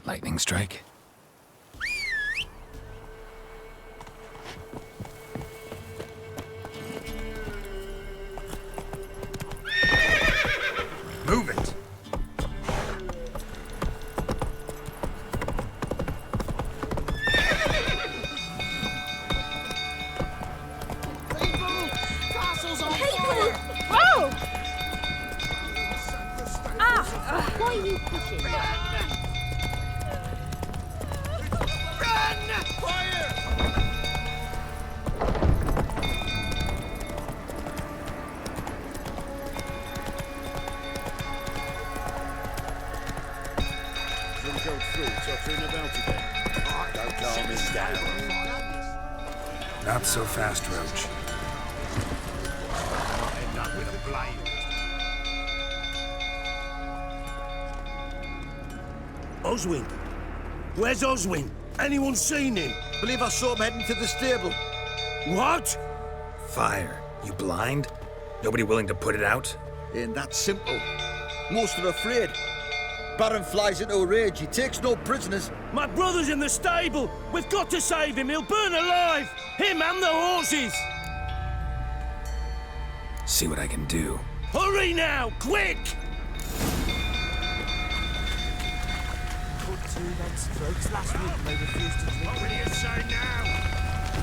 Lightning strike? Move it! Castle's on fire! Whoa! Why are you pushing? Run! Fire! You'll go through, tottering about again. Don't calm him down. Not so fast, Roach. End up with a blade. Oswin? Where's Oswin? Anyone seen him? Believe I saw him heading to the stable. What? Fire. You blind? Nobody willing to put it out? Ain't that simple. Most are afraid. Baron flies into a rage. He takes no prisoners. My brother's in the stable. We've got to save him. He'll burn alive. Him and the horses. See what I can do. Hurry now, quick! Put 2 men's throats last week and they refused to drink. What will you say now?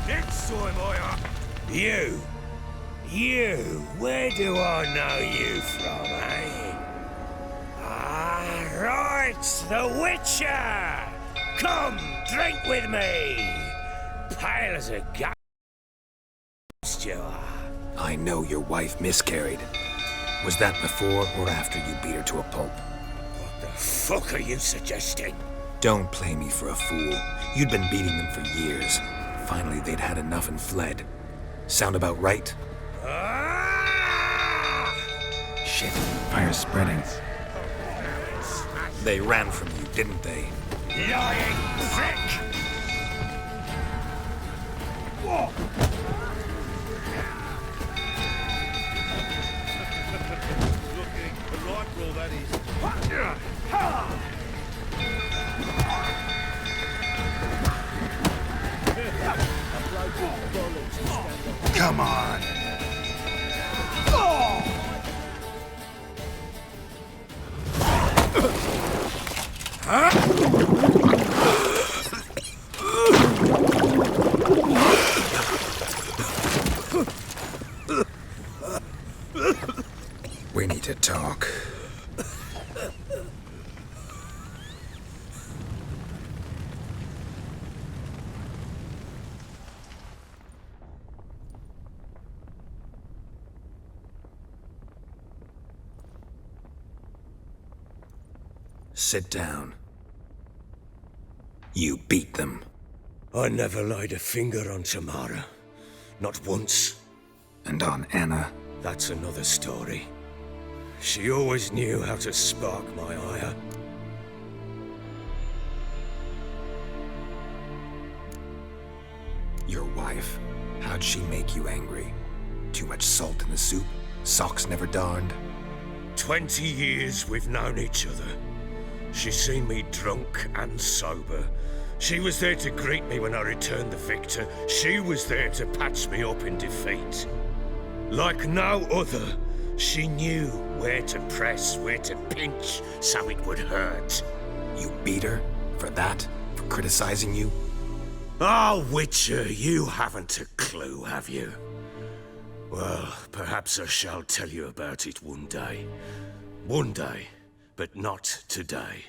Next time You, where do I know you from, eh? Ah, right, the Witcher! Come, drink with me! Pale as a ghost you are. I know your wife miscarried. Was that before or after you beat her to a pulp? What the fuck are you suggesting? Don't play me for a fool. You'd been beating them for years. Finally, they'd had enough and fled. Sound about right? Ah! Shit, fire's spreading. They ran from you, didn't they? Lying prick! Looking the right roll, that is. Come on! We need to talk. Sit down. You beat them. I never laid a finger on Tamara. Not once. And on Anna. That's another story. She always knew how to spark my ire. Your wife. How'd she make you angry? Too much salt in the soup? Socks never darned? 20 years we've known each other. She's seen me drunk and sober. She was there to greet me when I returned the victor. She was there to patch me up in defeat. Like no other, she knew where to press, where to pinch, so it would hurt. You beat her? For that? For criticizing you? Ah, Witcher, you haven't a clue, have you? Well, perhaps I shall tell you about it one day. One day, but not today.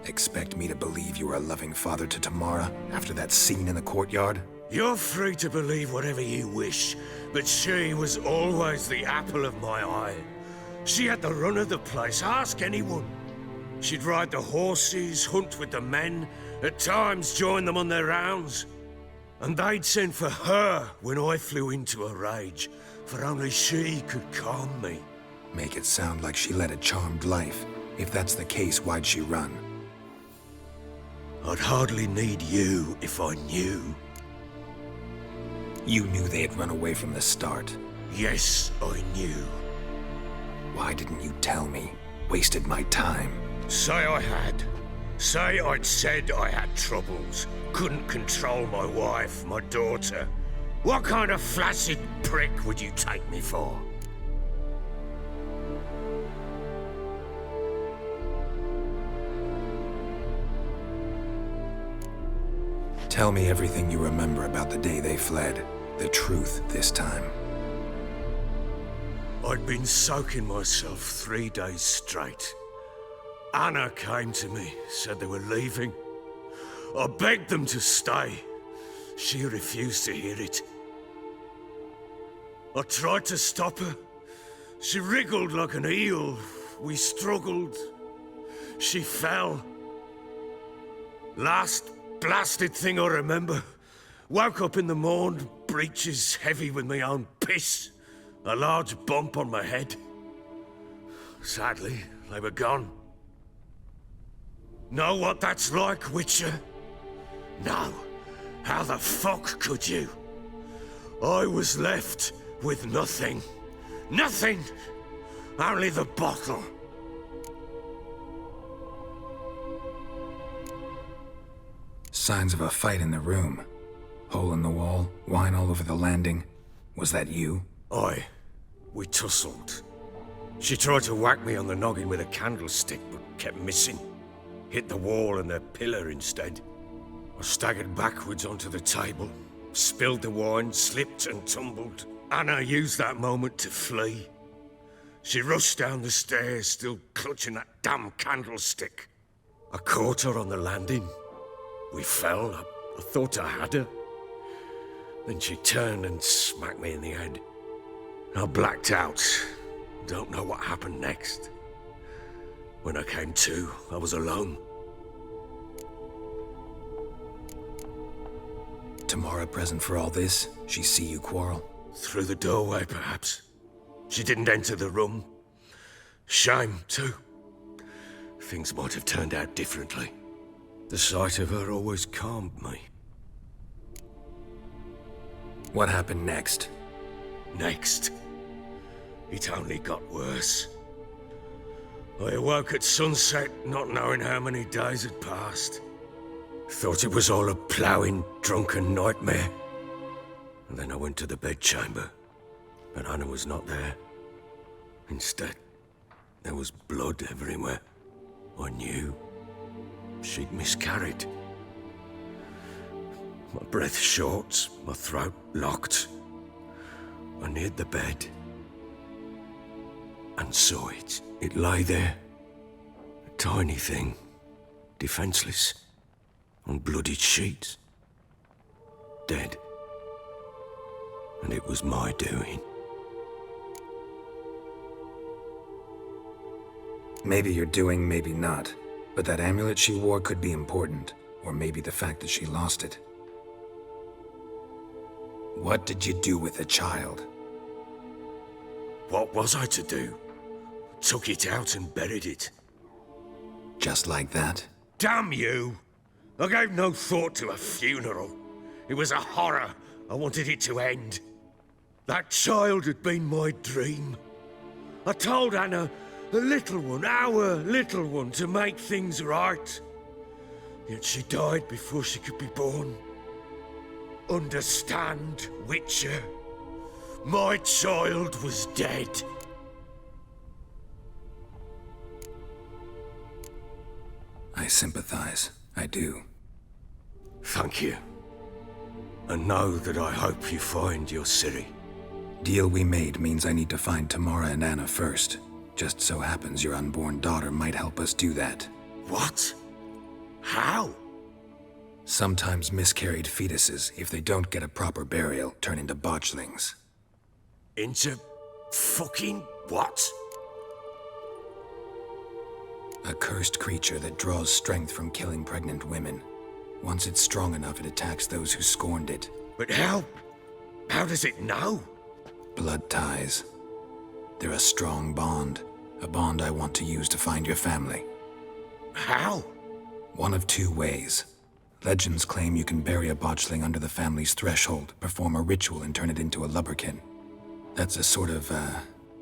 Expect me to believe you were a loving father to Tamara after that scene in the courtyard? You're free to believe whatever you wish, but she was always the apple of my eye. She had the run of the place, ask anyone. She'd ride the horses, hunt with the men, at times join them on their rounds. And they'd send for her when I flew into a rage, for only she could calm me. Make it sound like she led a charmed life. If that's the case, why'd she run? I'd hardly need you if I knew. You knew they had run away from the start. Yes, I knew. Why didn't you tell me? Wasted my time. Say I had. Say I'd said I had troubles. Couldn't control my wife, my daughter. What kind of flaccid prick would you take me for? Tell me everything you remember about the day they fled. The truth this time. I'd been soaking myself 3 days straight. Anna came to me, said they were leaving. I begged them to stay. She refused to hear it. I tried to stop her. She wriggled like an eel. We struggled. She fell. Last blasted thing I remember. Woke up in the morn, breeches heavy with my own piss. A large bump on my head. Sadly, they were gone. Know what that's like, Witcher? No. How the fuck could you? I was left with nothing. Nothing! Only the bottle. Signs of a fight in the room. Hole in the wall, wine all over the landing. Was that you? Aye. We tussled. She tried to whack me on the noggin with a candlestick, but kept missing. Hit the wall and the pillar instead. I staggered backwards onto the table, spilled the wine, slipped and tumbled. Anna used that moment to flee. She rushed down the stairs, still clutching that damn candlestick. I caught her on the landing. We fell. I thought I had her. Then she turned and smacked me in the head. I blacked out. Don't know what happened next. When I came to, I was alone. Tamara present for all this? She see you quarrel? Through the doorway, perhaps. She didn't enter the room. Shame, too. Things might have turned out differently. The sight of her always calmed me. What happened next? Next, it only got worse. I awoke at sunset, not knowing how many days had passed. Thought it was all a ploughing, drunken nightmare. And then I went to the bedchamber, but Anna was not there. Instead, there was blood everywhere. I knew she'd miscarried. My breath short, my throat locked. I neared the bed and saw it. It lay there, a tiny thing, defenseless, on bloodied sheets, dead. And it was my doing. Maybe you're doing, maybe not. But that amulet she wore could be important. Or maybe the fact that she lost it. What did you do with the child? What was I to do? Took it out and buried it. Just like that? Damn you! I gave no thought to a funeral. It was a horror. I wanted it to end. That child had been my dream. I told Anna, the little one, our little one, to make things right. Yet she died before she could be born. Understand, Witcher? My child was dead. I sympathize. I do. Thank you. And know that I hope you find your Ciri. Deal we made means I need to find Tamara and Anna first. Just so happens your unborn daughter might help us do that. What? How? Sometimes miscarried fetuses, if they don't get a proper burial, turn into botchlings. Into fucking what? A cursed creature that draws strength from killing pregnant women. Once it's strong enough, it attacks those who scorned it. But how? How does it know? Blood ties. They're a strong bond. A bond I want to use to find your family. How? One of two ways. Legends claim you can bury a botchling under the family's threshold, perform a ritual and turn it into a lubberkin. That's a sort of,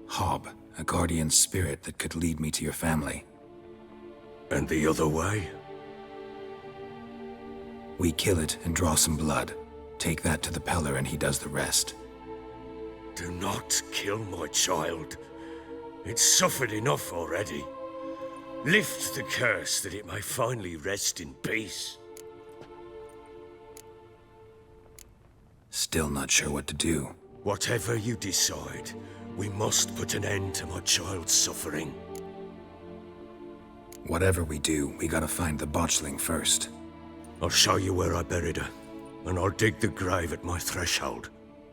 hob, A guardian spirit that could lead me to your family. And the other way? We kill it and draw some blood. Take that to the Peller and he does the rest. Do not kill my child. It's suffered enough already. Lift the curse that it may finally rest in peace. Still not sure what to do. Whatever you decide, we must put an end to my child's suffering. Whatever we do, we gotta find the botchling first. I'll show you where I buried her, and I'll dig the grave at my threshold.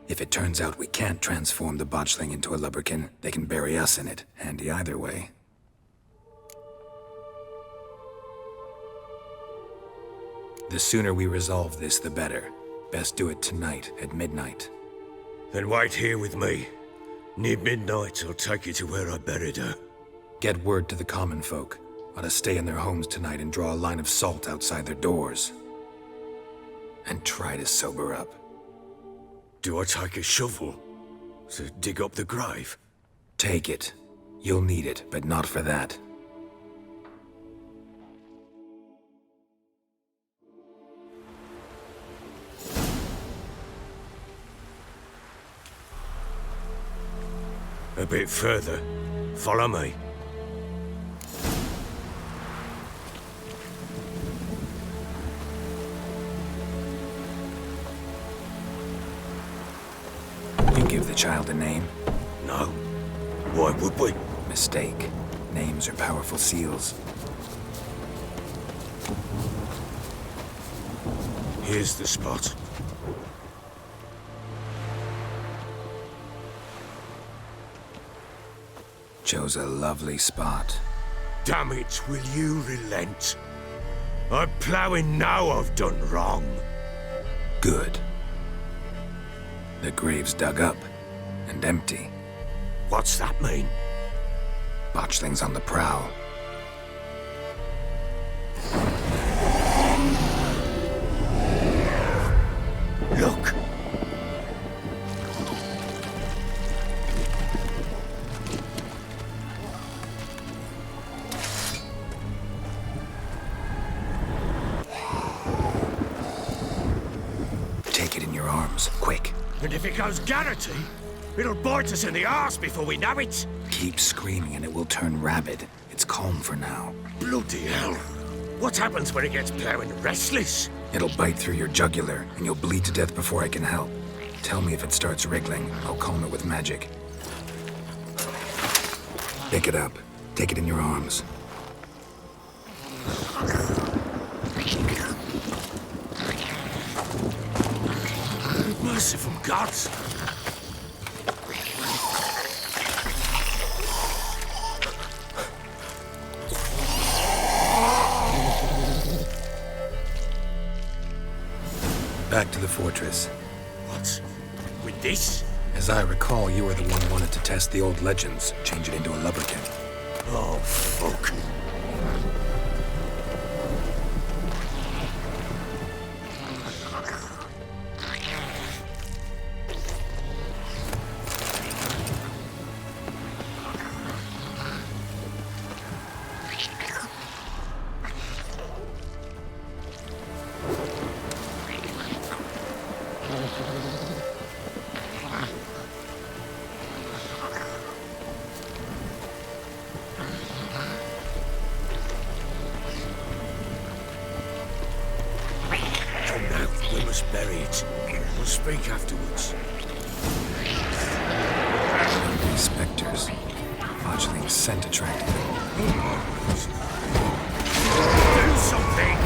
If it turns out we can't transform the botchling into a lubberkin, they can bury us in it. Handy either way. The sooner we resolve this, the better. Best do it tonight at midnight. Then wait here with me. Near midnight, I'll take you to where I buried her. Get word to the common folk. Ought to stay in their homes tonight and draw a line of salt outside their doors. And try to sober up. Do I take a shovel to dig up the grave? Take it. You'll need it, but not for that. A bit further. Follow me. You give the child a name? No. Why would we? Mistake. Names are powerful seals. Here's the spot. Chose a lovely spot. Damn it, will you relent? I'm ploughing now I've done wrong. Good. The grave's dug up and empty. What's that mean? Botchling's on the prowl. Look! Take it in your arms, quick. And if it goes Garrity, it'll bite us in the arse before we know it. Keep screaming and it will turn rabid. It's calm for now. Bloody hell. What happens when it gets ploughing restless? It'll bite through your jugular and you'll bleed to death before I can help. Tell me if it starts wriggling. I'll calm it with magic. Pick it up. Take it in your arms. Merciful gods! Back to the fortress. What? With this? As I recall, you were the one wanted to test the old legends, change it into a lubberkin. Oh, fuck. Come now, we must bury it. We'll speak afterwards. These specters. Botchling's scent attracted them. Do something!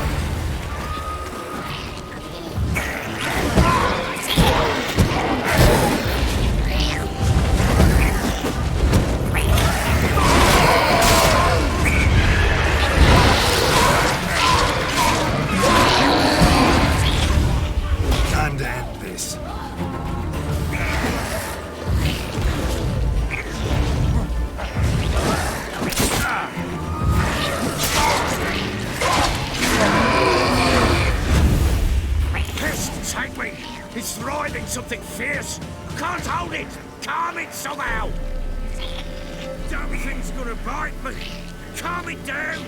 Time to end this. Pest, take me! It's writhing something fierce! Can't hold it! Calm it somehow! damn thing's gonna bite me! Calm it down!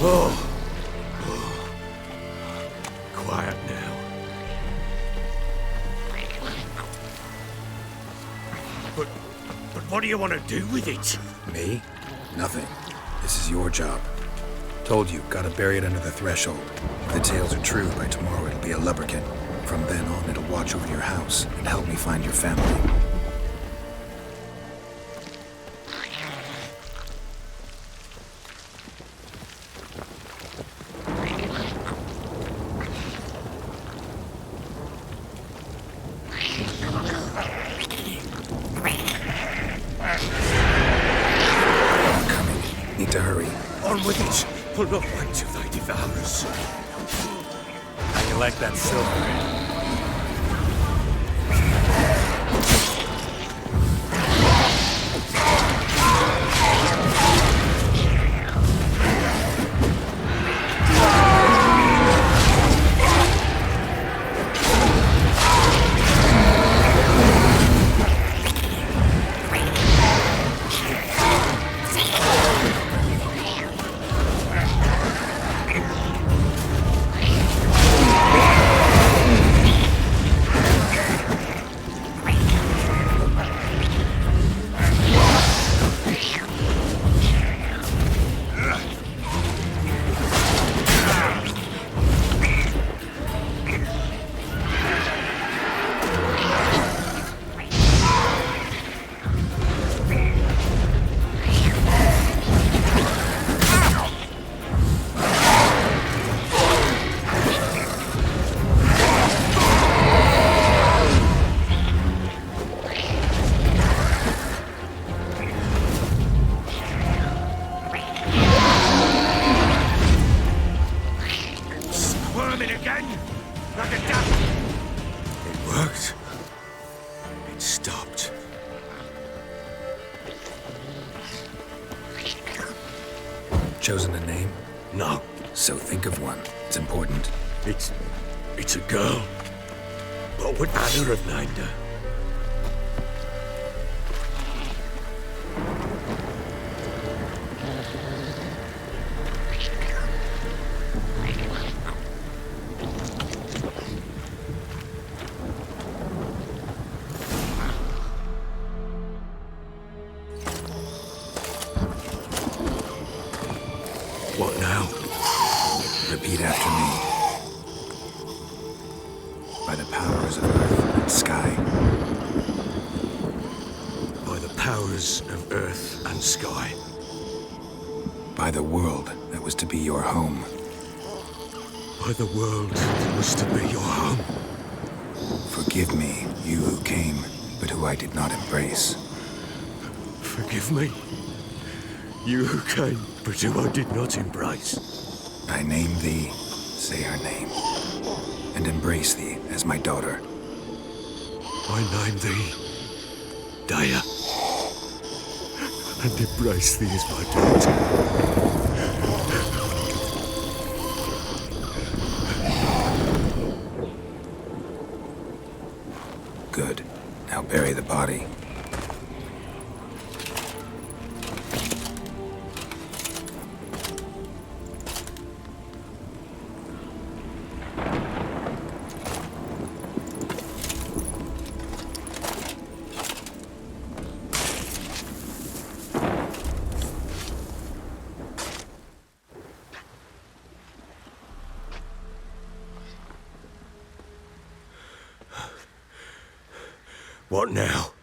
Oh. Quiet now. But what do you want to do with it? Me? Nothing. This is your job. Told you, gotta bury it under the threshold. If the tales are true, by tomorrow it'll be a lubberkin. From then on, it'll watch over your house and help me find your family. I'm coming. Need to hurry. On with it! We'll not wait till they devour us. How you like that silver? Again, like a duck. It worked. It stopped. Chosen a name? No, So think of one. It's important. it's a girl. What would Anna have named her? What now? Repeat after me. By the powers of earth and sky. By the powers of earth and sky. By the world that was to be your home. By the world that was to be your home. Forgive me, you who came, but who I did not embrace. Forgive me. You who came, but who I did not embrace. I name thee, say her name, and embrace thee as my daughter. I name thee Daya, and embrace thee as my daughter. Good. Now bury the body. What now?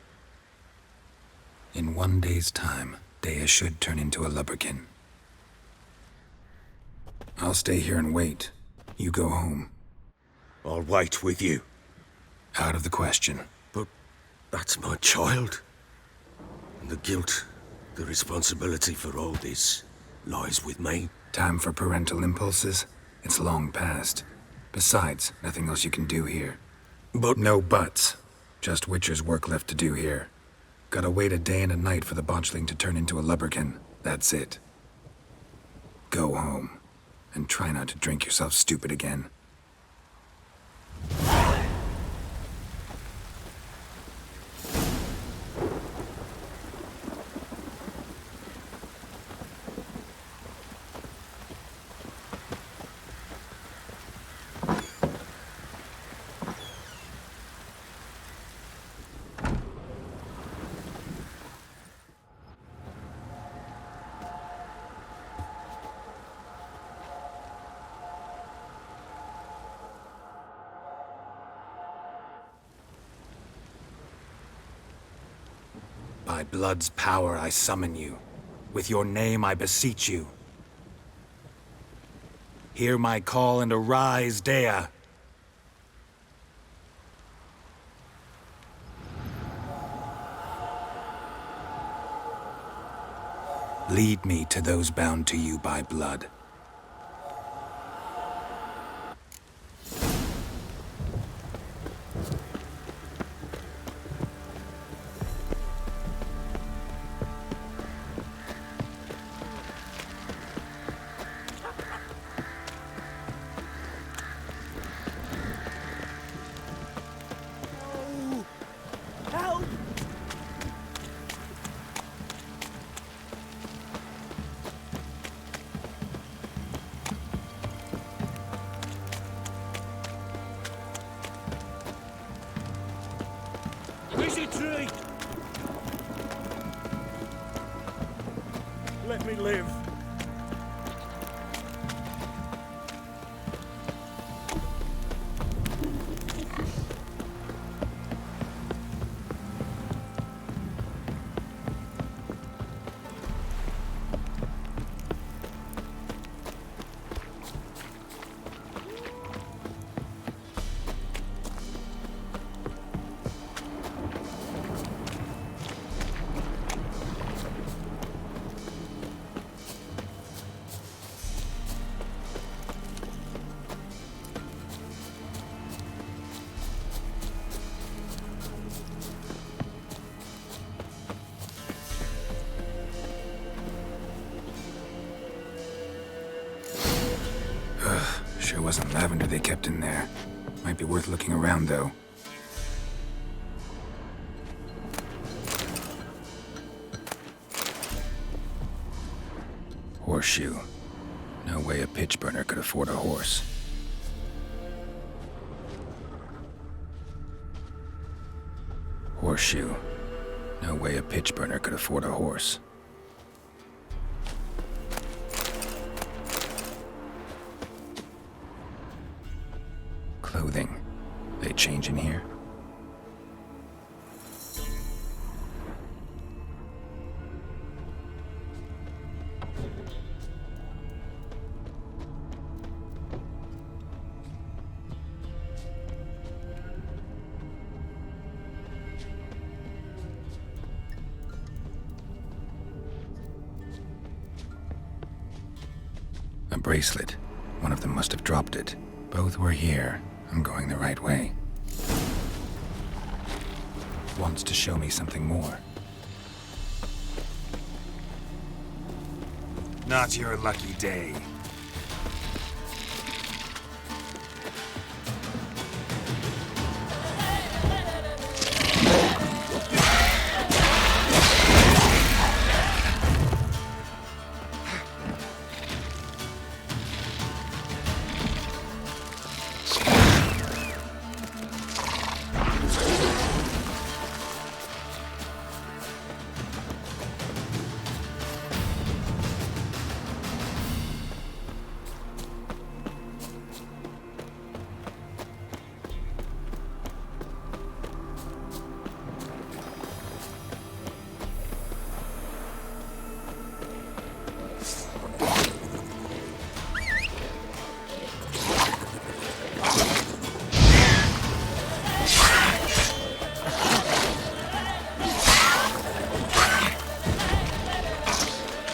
In 1 day's time, Daya should turn into a lubberkin. I'll stay here and wait. You go home. I'll wait with you. Out of the question. But that's my child. And the guilt, the responsibility for all this lies with me. Time for parental impulses? It's long past. Besides, nothing else you can do here. But No buts. Just Witcher's work left to do here. Gotta wait a day and a night for the botchling to turn into a lubberkin. That's it. Go home. and try not to drink yourself stupid again. By blood's power I summon you. With your name I beseech you. Hear my call and arise, Dea. Lead me to those bound to you by blood. Help! Busy tree! Let me live. Sure wasn't lavender they kept in there. Might be worth looking around, though. Horseshoe. No way a pitch burner could afford a horse. Horseshoe. No way a pitch burner could afford a horse. Clothing. They change in here? A bracelet. One of them must have dropped it. Both were here. I'm going the right way. Wants to show me something more. Not your lucky day.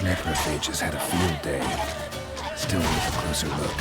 Necrophages had a field day. Still worth a closer look.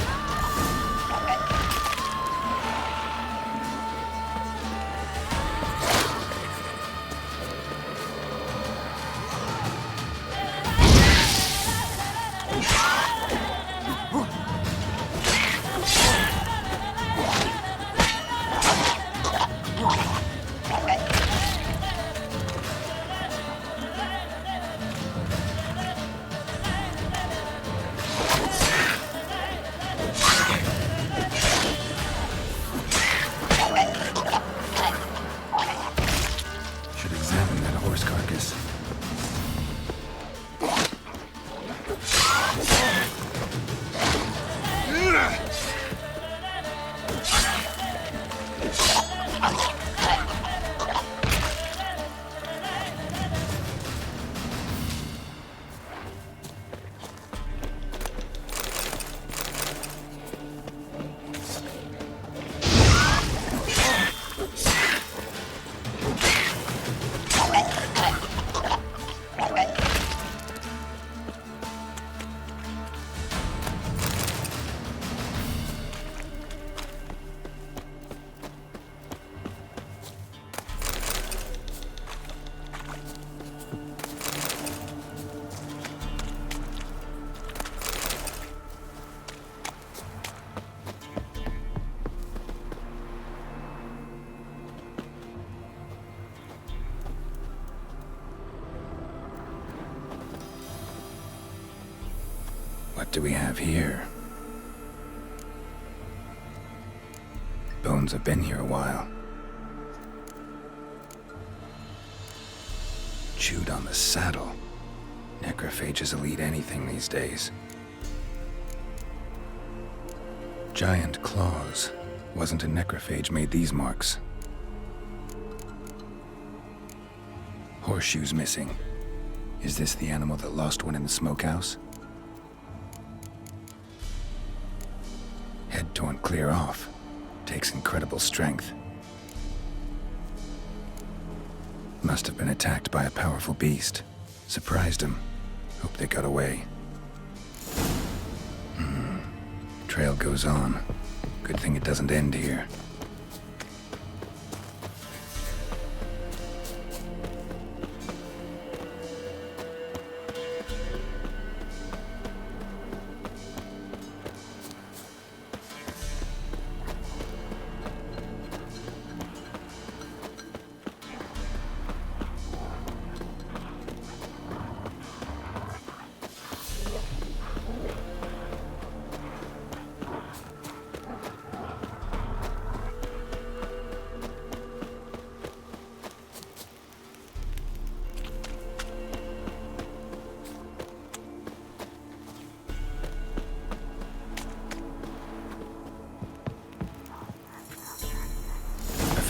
do we have here? Bones have been here a while. Chewed on the saddle. Necrophages will eat anything these days. Giant claws. Wasn't a necrophage made these marks. Horseshoes missing. Is this the animal that lost one in the smokehouse? Head torn clear off. Takes incredible strength. Must have been attacked by a powerful beast. Surprised him. Hope they got away. Trail goes on. Good thing it doesn't end here.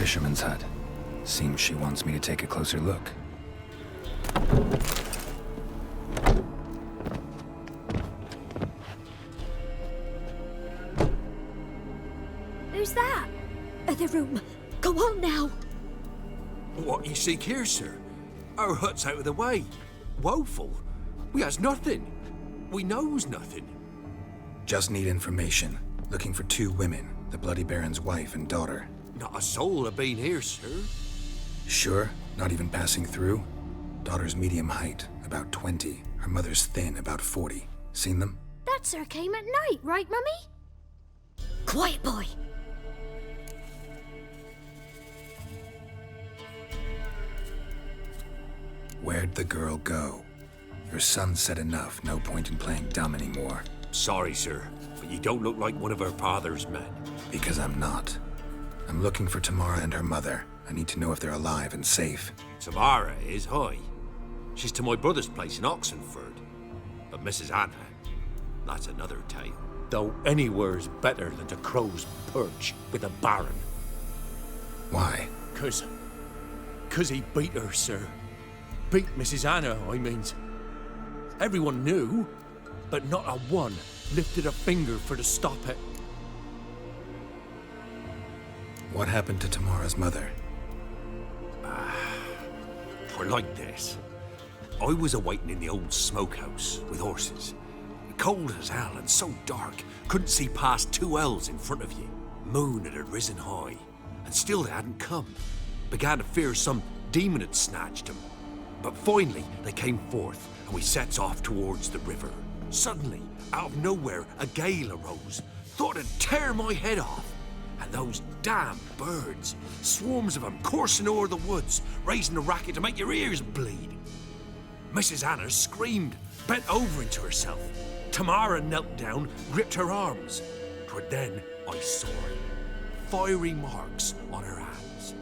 Fisherman's hut. Seems she wants me to take a closer look. Who's that? The room. Go on now. What you seek here, sir? Our hut's out of the way. Woeful. We has nothing. We knows nothing. Just need information. Looking for 2 women, the Bloody Baron's wife and daughter. Not a soul have been here, sir. Sure? Not even passing through? Daughter's medium height, about 20. Her mother's thin, about 40. Seen them? That sir came at night, right, Mummy? Quiet, boy. Where'd the girl go? Your son said enough, no point in playing dumb anymore. Sorry, sir, but you don't look like one of our father's men. Because I'm not. I'm looking for Tamara and her mother. I need to know if they're alive and safe. Tamara is, hi. She's to my brother's place in Oxenford. But Mrs. Anna, that's another tale. Though anywhere's better than to crow's perch with a baron. Why? 'Cause he beat her, sir. Beat Mrs. Anna, I means. Everyone knew, but not a one lifted a finger for to stop it. What happened to Tamara's mother? For like this. I was awaiting in the old smokehouse with horses. Cold as hell and so dark, couldn't see past 2 ells in front of you. Moon had risen high, and still they hadn't come. Began to fear some demon had snatched them. But finally, they came forth, and we sets off towards the river. Suddenly, out of nowhere, a gale arose. Thought it'd tear my head off. And those damn birds, swarms of them coursing o'er the woods, raising a racket to make your ears bleed. Mrs. Anna screamed, bent over into herself. Tamara knelt down, gripped her arms. 'Twas then I saw it. Fiery marks on her hands.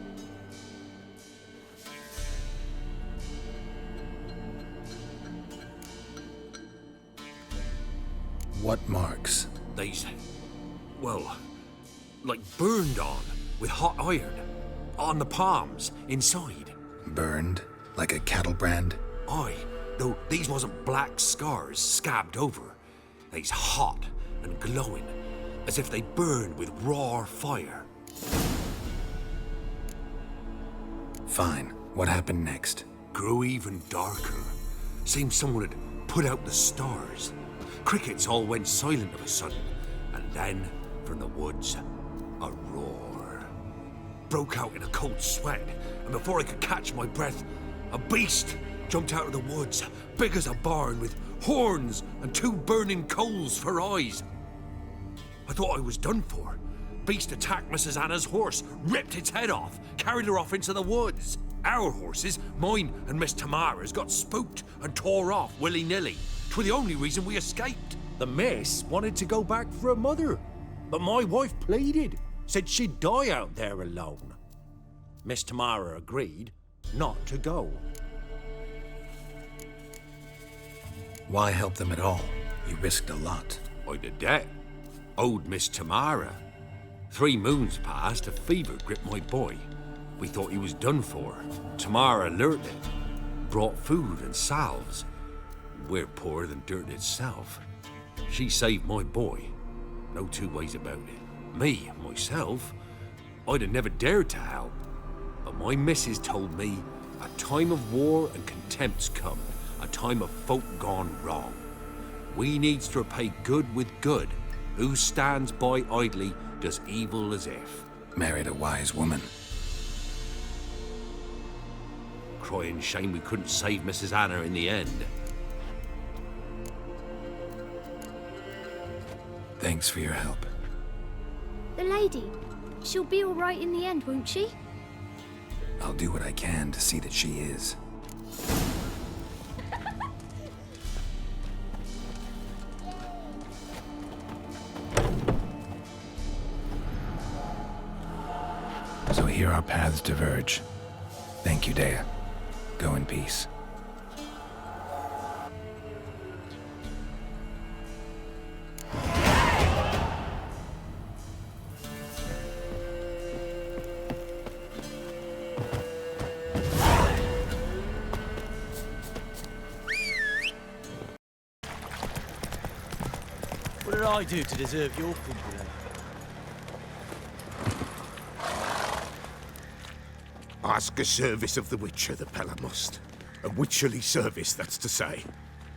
What marks? These, well, like burned on with hot iron. On the palms, inside. Burned? Like a cattle brand? Aye, though these wasn't black scars scabbed over. They's hot and glowing, as if they burned with raw fire. Fine. What happened next? Grew even darker. Seemed someone had put out the stars. Crickets all went silent of a sudden, and then, from the woods, a roar. Broke out in a cold sweat, and before I could catch my breath, a beast jumped out of the woods, big as a barn, with horns and 2 burning coals for eyes. I thought I was done for. Beast attacked Mrs. Anna's horse, ripped its head off, carried her off into the woods. Our horses, mine and Miss Tamara's, got spooked and tore off willy-nilly. 'Twas the only reason we escaped. The miss wanted to go back for her mother, but my wife pleaded, said she'd die out there alone. Miss Tamara agreed not to go. Why help them at all? You risked a lot. I'd a debt. Owed Miss Tamara. 3 moons passed, a fever gripped my boy. We thought he was done for. Tamara alerted, brought food and salves. We're poorer than dirt itself. She saved my boy. No 2 ways about it. Me, myself, I'd have never dared to help. But my missus told me a time of war and contempt's come, a time of folk gone wrong. We needs to repay good with good. Who stands by idly does evil as if. Married a wise woman. Crying shame we couldn't save Mrs. Anna in the end. Thanks for your help. The lady. She'll be all right in the end, won't she? I'll do what I can to see that she is. So here our paths diverge. Thank you, Dea. Go in peace. What did I do to deserve your company? Ask a service of the Witcher, the Pella must. A witcherly service, that's to say.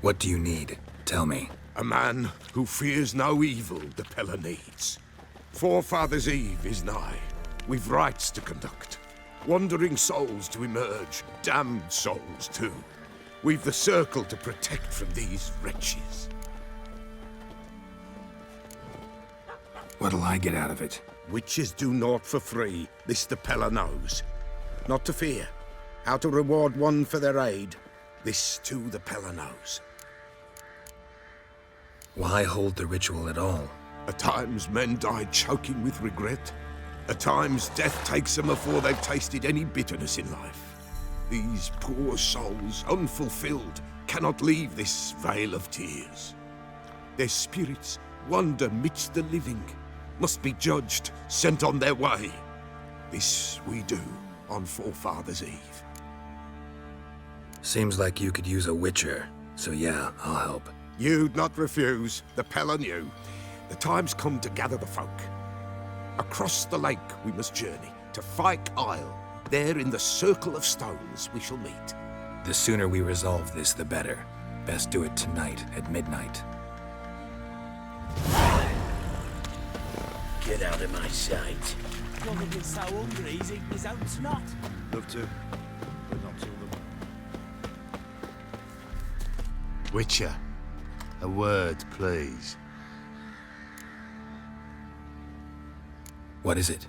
What do you need? Tell me. A man who fears no evil the Pella needs. Forefathers' Eve is nigh. We've rites to conduct. Wandering souls to emerge. Damned souls, too. We've the circle to protect from these wretches. What'll I get out of it? Witches do naught for free, this the Pella knows. Not to fear. How to reward one for their aid, this too the Pella knows. Why hold the ritual at all? At times men die choking with regret. At times death takes them before they've tasted any bitterness in life. These poor souls, unfulfilled, cannot leave this vale of tears. Their spirits wander midst the living, must be judged, sent on their way. This we do on Forefathers' Eve. Seems like you could use a witcher, so yeah, I'll help. You'd not refuse, the Pella knew. The time's come to gather the folk. Across the lake we must journey, to Fyke Isle. There in the circle of stones we shall meet. The sooner we resolve this, the better. Best do it tonight at midnight. Get out of my sight. You're looking so hungry, he's eating his own snot. Love to, but not to them. Witcher, a word, please. What is it?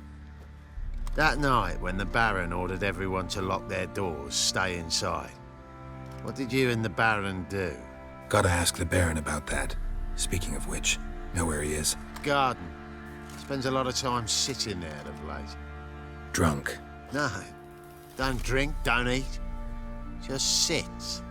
That night when the Baron ordered everyone to lock their doors, stay inside, what did you and the Baron do? Gotta ask the Baron about that. Speaking of which, know where he is? Garden. Spends a lot of time sitting there of late. Drunk. No, don't drink, don't eat. Just sits.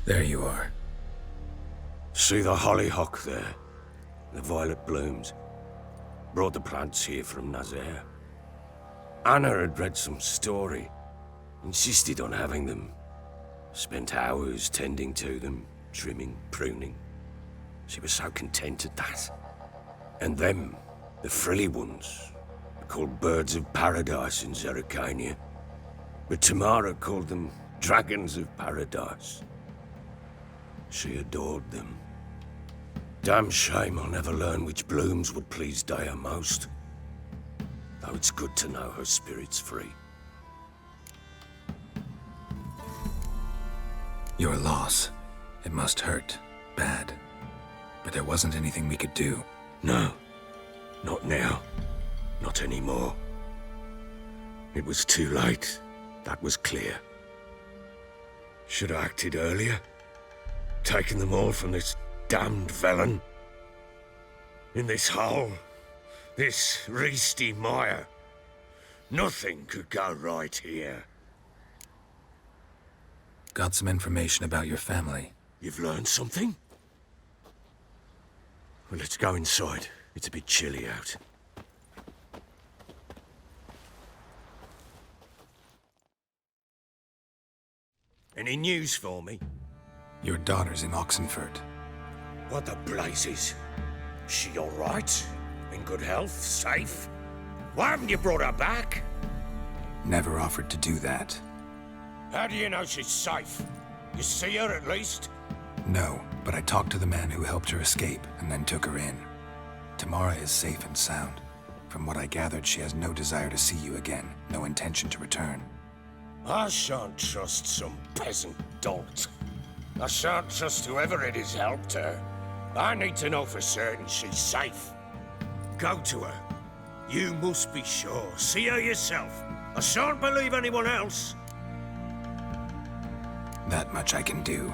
There you are. See the hollyhock there? The violet blooms. Brought the plants here from Nazaire. Anna had read some story. Insisted on having them. Spent hours tending to them, trimming, pruning. She was so content at that. And them, the frilly ones, are called birds of paradise in Zerrikania. But Tamara called them dragons of paradise. She adored them. Damn shame I'll never learn which blooms would please Dea most. Though it's good to know her spirit's free. Your loss. It must hurt. Bad. but there wasn't anything we could do. No. Not now. Not anymore. It was too late. That was clear. Should have acted earlier. Taken them all from this damned Velen. In this hole. This Reesty mire. Nothing could go right here. Got some information about your family. You've learned something? Well, let's go inside. It's a bit chilly out. Any news for me? Your daughter's in Oxenford. What the blazes? She all right? In good health? Safe? Why haven't you brought her back? Never offered to do that. How do you know she's safe? You see her at least? No, but I talked to the man who helped her escape and then took her in. Tamara is safe and sound. From what I gathered, she has no desire to see you again, no intention to return. I shan't trust some peasant dolt. I shan't trust whoever it is helped her. I need to know for certain she's safe. Go to her. You must be sure. See her yourself. I shan't believe anyone else. That much I can do.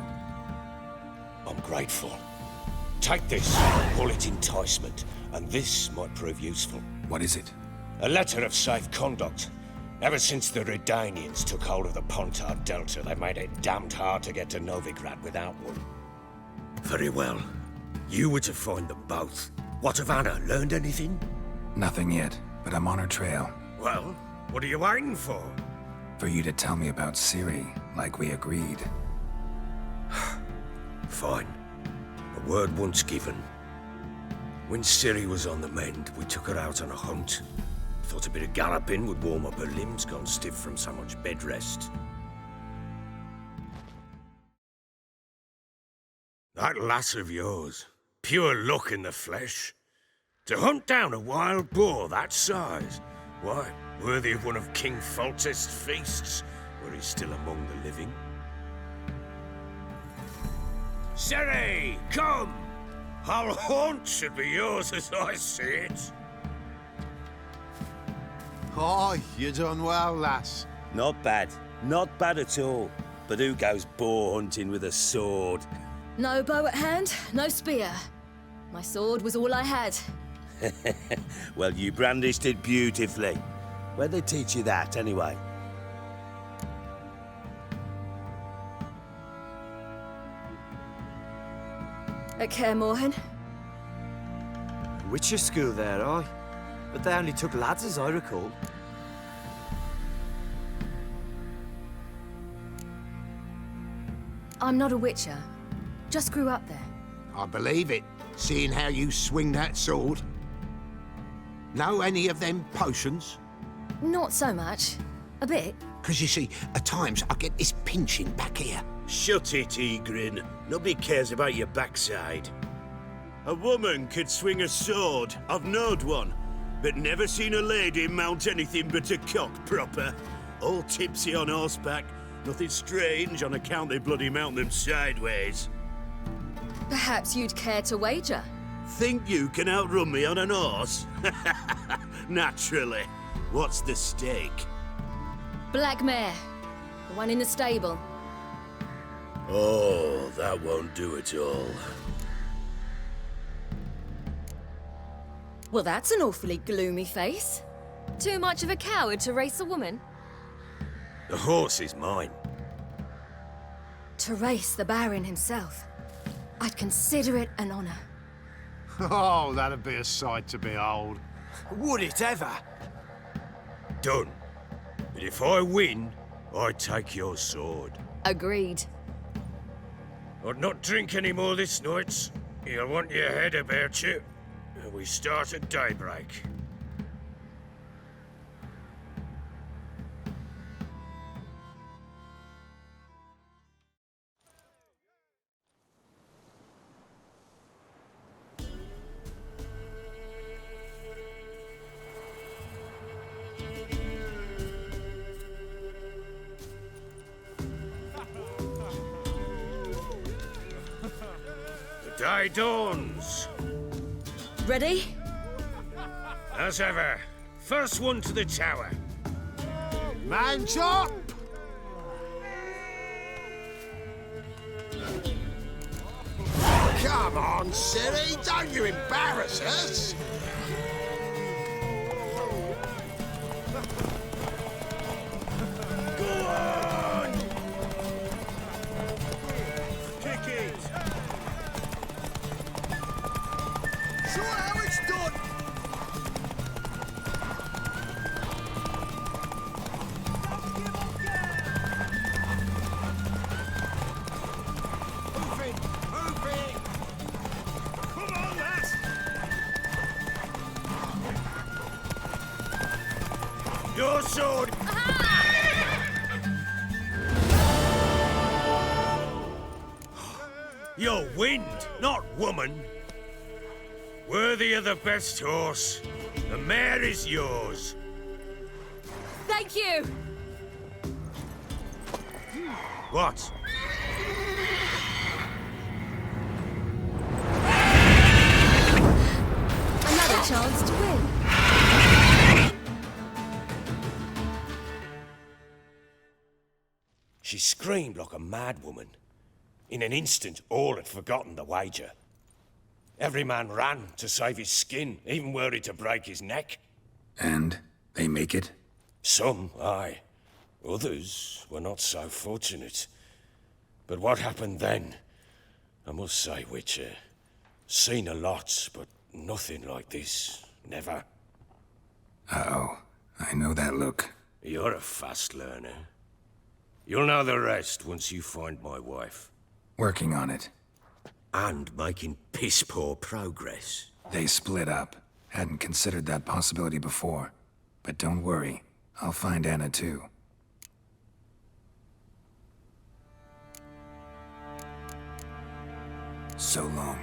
I'm grateful. Take this, call it enticement, and this might prove useful. What is it? A letter of safe conduct. Ever since the Redanians took hold of the Pontard Delta, they made it damned hard to get to Novigrad without one. Very well. You were to find them both. What of Anna? Learned anything? Nothing yet, but I'm on her trail. Well, what are you waiting for? For you to tell me about Ciri, like we agreed. Fine. A word once given. When Ciri was on the mend, we took her out on a hunt. Thought a bit of galloping would warm up her limbs, gone stiff from so much bed rest. That lass of yours, pure luck in the flesh. To hunt down a wild boar that size, why, worthy of one of King Foltest's feasts, were he still among the living. Ciri, come! Our haunt should be yours as I see it. Oh, you done well, lass. Not bad. Not bad at all. But who goes boar hunting with a sword? No bow at hand, no spear. My sword was all I had. Well, you brandished it beautifully. Where'd they teach you that, anyway? At Kaer Morhen. Witcher school there, aye. But they only took lads, as I recall. I'm not a witcher. Just grew up there. I believe it, seeing how you swing that sword. Know any of them potions? Not so much. A bit. 'Cause you see, at times I get this pinching back here. Shut it, Egrin. Nobody cares about your backside. A woman could swing a sword. I've knowed one. But never seen a lady mount anything but a cock proper. All tipsy on horseback. Nothing strange on account they bloody mount them sideways. Perhaps you'd care to wager? Think you can outrun me on an horse? Naturally. What's the stake? Black mare. The one in the stable. Oh, that won't do it all. Well, that's an awfully gloomy face. Too much of a coward to race a woman? The horse is mine. To race the Baron himself. I'd consider it an honor. Oh, that'd be a sight to behold. Would it ever? Done. But if I win, I take your sword. Agreed. I'd not drink any more this night. You'll want your head about you. We start at daybreak. Day dawns. Ready? As ever. First one to the tower. Man chop! Come on, Ciri, don't you embarrass us! Go on! Kick it! Show how it's done! Come on, lads! Your sword! You're wind, not woman. Worthy of the best horse. The mare is yours. Thank you! What? Another chance to win. She screamed like a mad woman. In an instant, all had forgotten the wager. Every man ran to save his skin, even worried to break his neck. And they make it? Some, aye. Others were not so fortunate. But what happened then? I must say, Witcher, seen a lot, but nothing like this. Never. Uh-oh. I know that look. You're a fast learner. You'll know the rest once you find my wife. Working on it. And making piss-poor progress. They split up. Hadn't considered that possibility before. But don't worry. I'll find Anna too. So long.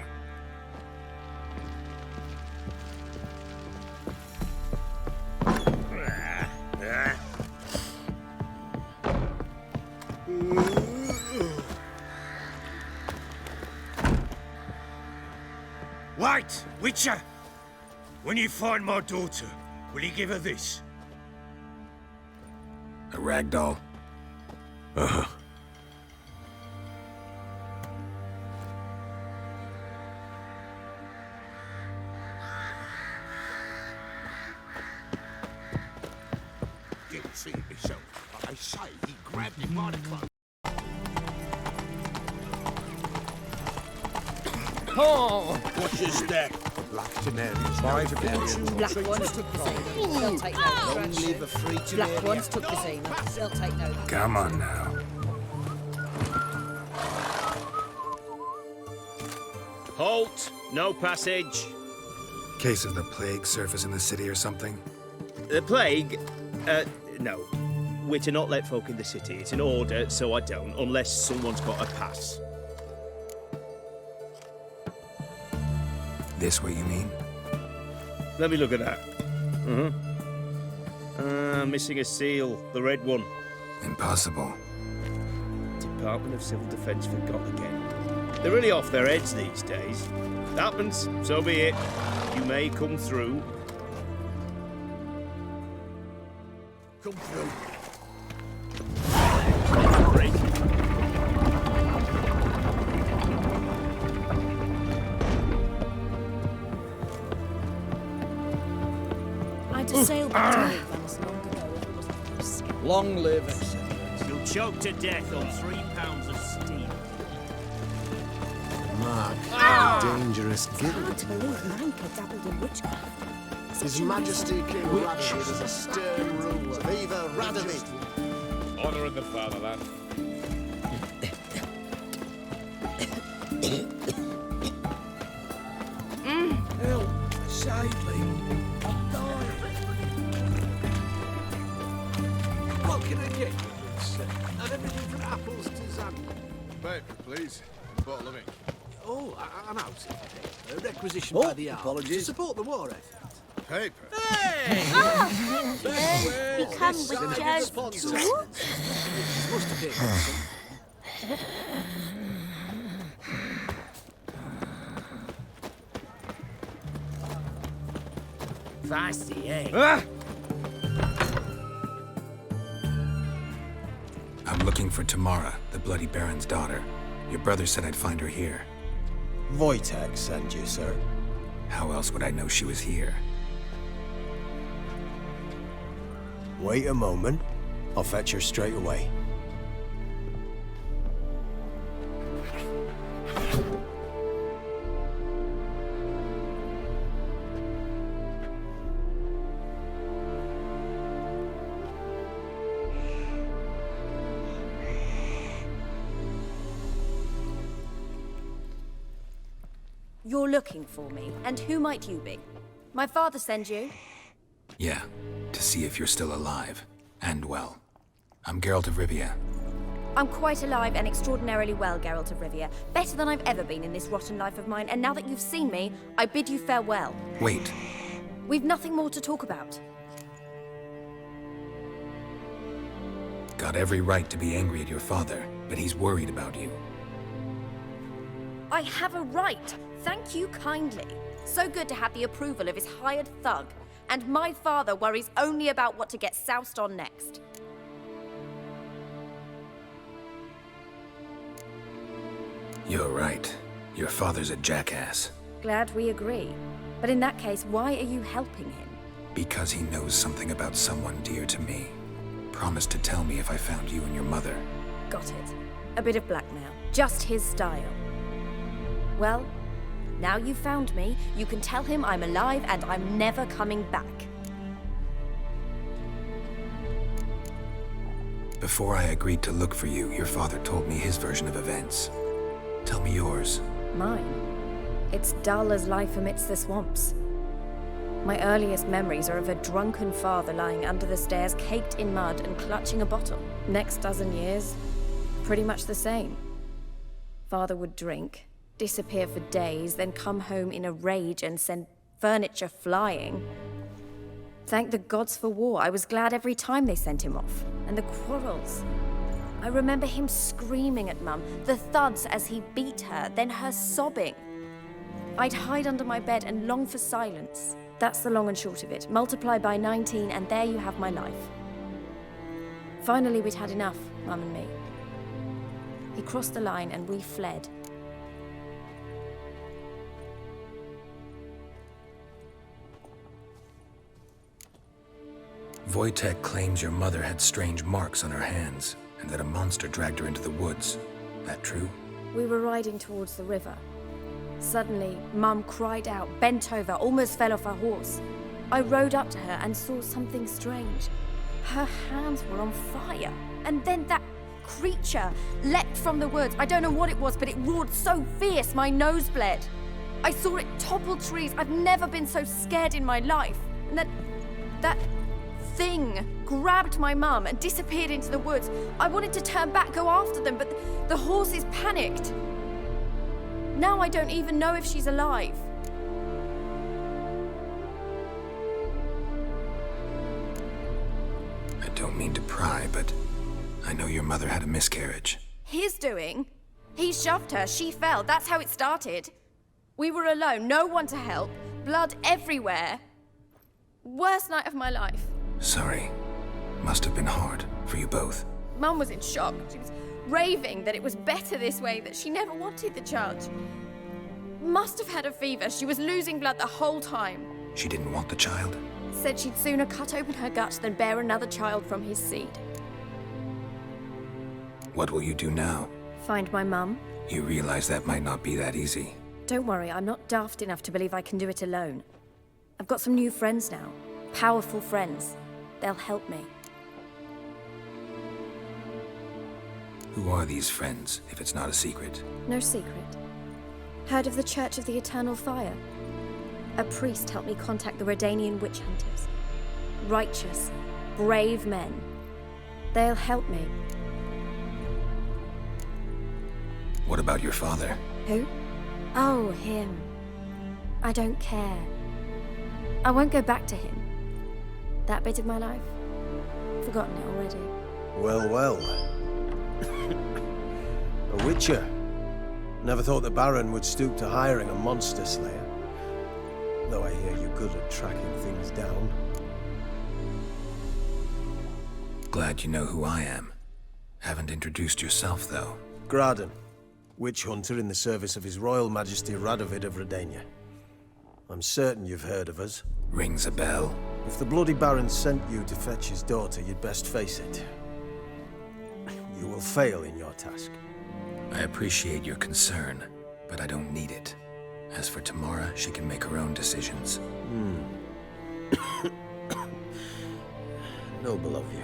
Wait, Witcher! When you find my daughter, will you give her this? A ragdoll? Uh-huh. Didn't see it myself, but I say he grabbed him by the cloak. Oh! What's your step? Black Canarians. Five Canarians. Black ones took the Zima. They'll take no Long live a free Black ones took the Zima. They'll take no. Come on now. Halt! No passage. Case of the plague surface in the city or something? The plague? No. We're to not let folk in the city. It's an order, so I don't, unless someone's got a pass. This way, you mean? Let me look at that. Missing a seal. The red one. Impossible. Department of Civil Defence forgot again. They're really off their heads these days. Happens, so be it. You may come through. Come through. Break. I'd have sailed back to Leavens long ago if it wasn't for those scum. Long live Excellence. You'll choke to death on 3 pounds of steel. Mark, dangerous Hard to believe Manka dabbled in witchcraft. His Majesty King Radomir is a stern ruler. Viva Radomir! Honor in the fatherland. Help! Save me! I'm dying! What can I get you, this? And everything from apples to xanthan. Paper, please. A bottle of ink. Oh, an outing. A requisition by the hour. Apologies. To support the war effort. Paper. Become witches too? Must have been. Feisty, eh? Ah! I'm looking for Tamara, the Bloody Baron's daughter. Your brother said I'd find her here. Wojtek sent you, sir. How else would I know she was here? Wait a moment. I'll fetch her straight away. You're looking for me, and who might you be? My father sends you? Yeah, to see if you're still alive. And well. I'm Geralt of Rivia. I'm quite alive and extraordinarily well, Geralt of Rivia. Better than I've ever been in this rotten life of mine, and now that you've seen me, I bid you farewell. Wait. We've nothing more to talk about. Got every right to be angry at your father, but he's worried about you. I have a right. Thank you kindly. So good to have the approval of his hired thug. And my father worries only about what to get soused on next. You're right. Your father's a jackass. Glad we agree. But in that case, why are you helping him? Because he knows something about someone dear to me. Promised to tell me if I found you and your mother. Got it. A bit of blackmail. Just his style. Well, now you've found me, you can tell him I'm alive and I'm never coming back. Before I agreed to look for you, your father told me his version of events. Tell me yours. Mine? It's dull as life amidst the swamps. My earliest memories are of a drunken father lying under the stairs, caked in mud and clutching a bottle. Next dozen years, pretty much the same. Father would drink, disappear for days, then come home in a rage and send furniture flying. Thank the gods for war. I was glad every time they sent him off. And the quarrels. I remember him screaming at Mum, the thuds as he beat her, then her sobbing. I'd hide under my bed and long for silence. That's the long and short of it. Multiply by 19 and there you have my life. Finally, we'd had enough, Mum and me. He crossed the line and we fled. Wojtek claims your mother had strange marks on her hands, and that a monster dragged her into the woods. That true? We were riding towards the river. Suddenly, Mum cried out, bent over, almost fell off her horse. I rode up to her and saw something strange. Her hands were on fire. And then that creature leapt from the woods. I don't know what it was, but it roared so fierce my nose bled. I saw it topple trees. I've never been so scared in my life. And that thing grabbed my mum and disappeared into the woods. I wanted to turn back, go after them, but the horses panicked. Now I don't even know if she's alive. I don't mean to pry, but I know your mother had a miscarriage. His doing? He shoved her, she fell, that's how it started. We were alone, no one to help, blood everywhere. Worst night of my life. Sorry. Must have been hard for you both. Mum was in shock. She was raving that it was better this way, that she never wanted the child. Must have had a fever. She was losing blood the whole time. She didn't want the child? Said she'd sooner cut open her gut than bear another child from his seed. What will you do now? Find my mum. You realize that might not be that easy. Don't worry, I'm not daft enough to believe I can do it alone. I've got some new friends now. Powerful friends. They'll help me. Who are these friends, if it's not a secret? No secret. Heard of the Church of the Eternal Fire? A priest helped me contact the Redanian witch hunters. Righteous, brave men. They'll help me. What about your father? Who? Oh, him. I don't care. I won't go back to him. That bit of my life? Forgotten it already. Well, well. A witcher. Never thought the Baron would stoop to hiring a monster slayer. though I hear you're good at tracking things down. Glad you know who I am. Haven't introduced yourself, though. Graden, witch hunter in the service of His Royal Majesty Radovid of Redania. I'm certain you've heard of us. Rings a bell. If the Bloody Baron sent you to fetch his daughter, you'd best face it. You will fail in your task. I appreciate your concern, but I don't need it. As for Tamara, she can make her own decisions. Noble of you.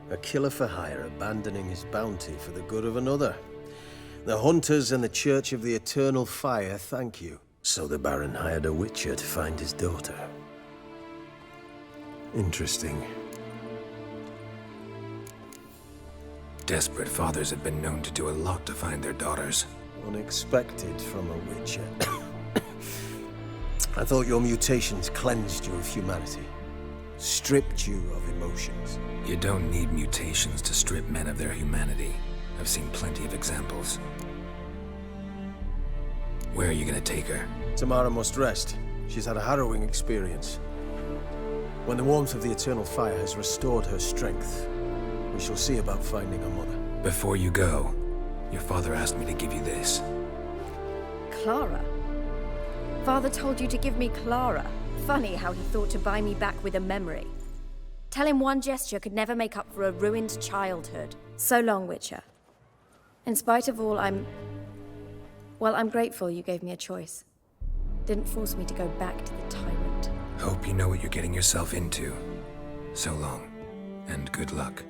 A killer for hire abandoning his bounty for the good of another. The hunters and the Church of the Eternal Fire thank you. So the Baron hired a witcher to find his daughter. Interesting. Desperate fathers have been known to do a lot to find their daughters. Unexpected from a witcher. I thought your mutations cleansed you of humanity. Stripped you of emotions. You don't need mutations to strip men of their humanity. I've seen plenty of examples. Where are you gonna take her? Tamara must rest. She's had a harrowing experience. When the warmth of the Eternal Fire has restored her strength, we shall see about finding her mother. Before you go, your father asked me to give you this. Clara? Father told you to give me Clara. Funny how he thought to buy me back with a memory. Tell him one gesture could never make up for a ruined childhood. So long, Witcher. In spite of all, I'm grateful you gave me a choice. Didn't force me to go back to the tyrant. Hope you know what you're getting yourself into. So long, and good luck.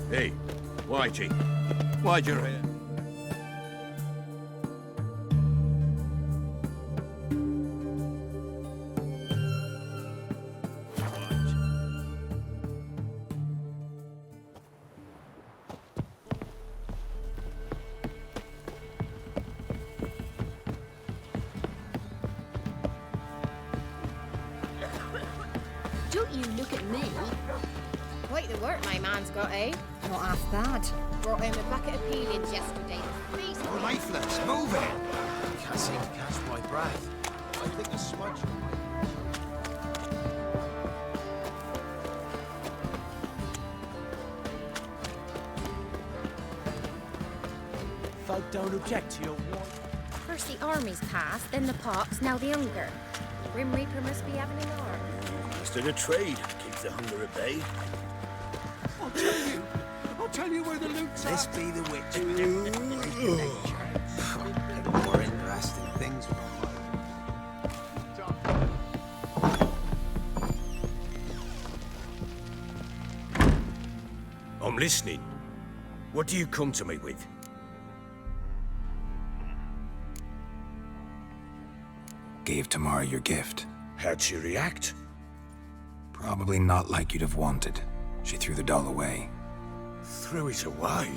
Hey, Whitey, why'd you here? Don't you look at me. Quite the work my man's got, eh? Not half bad. Brought him a bucket of peelings yesterday. You're lifeless. Move it. Can't seem to catch my breath. I think a smudge. Folk don't object to your war. First the army's passed, then the pox, now the hunger. Grim Reaper must be having an arm. Instead of trade, keeps the hunger at bay. I'll tell you where the loot's This be the witch. More interesting things. I'm listening. What do you come to me with? Gave Tamara your gift. How'd she react? Probably not like you'd have wanted. She threw the doll away. Threw it away?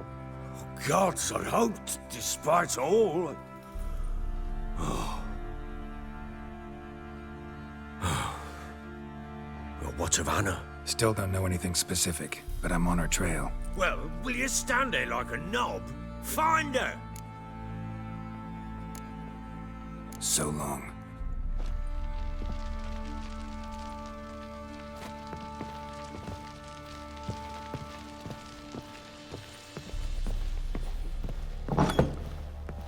Oh, gods, I hoped, despite all. Oh. Well, what of Anna? Still don't know anything specific, but I'm on her trail. Well, will you stand there like a knob? Find her! So long.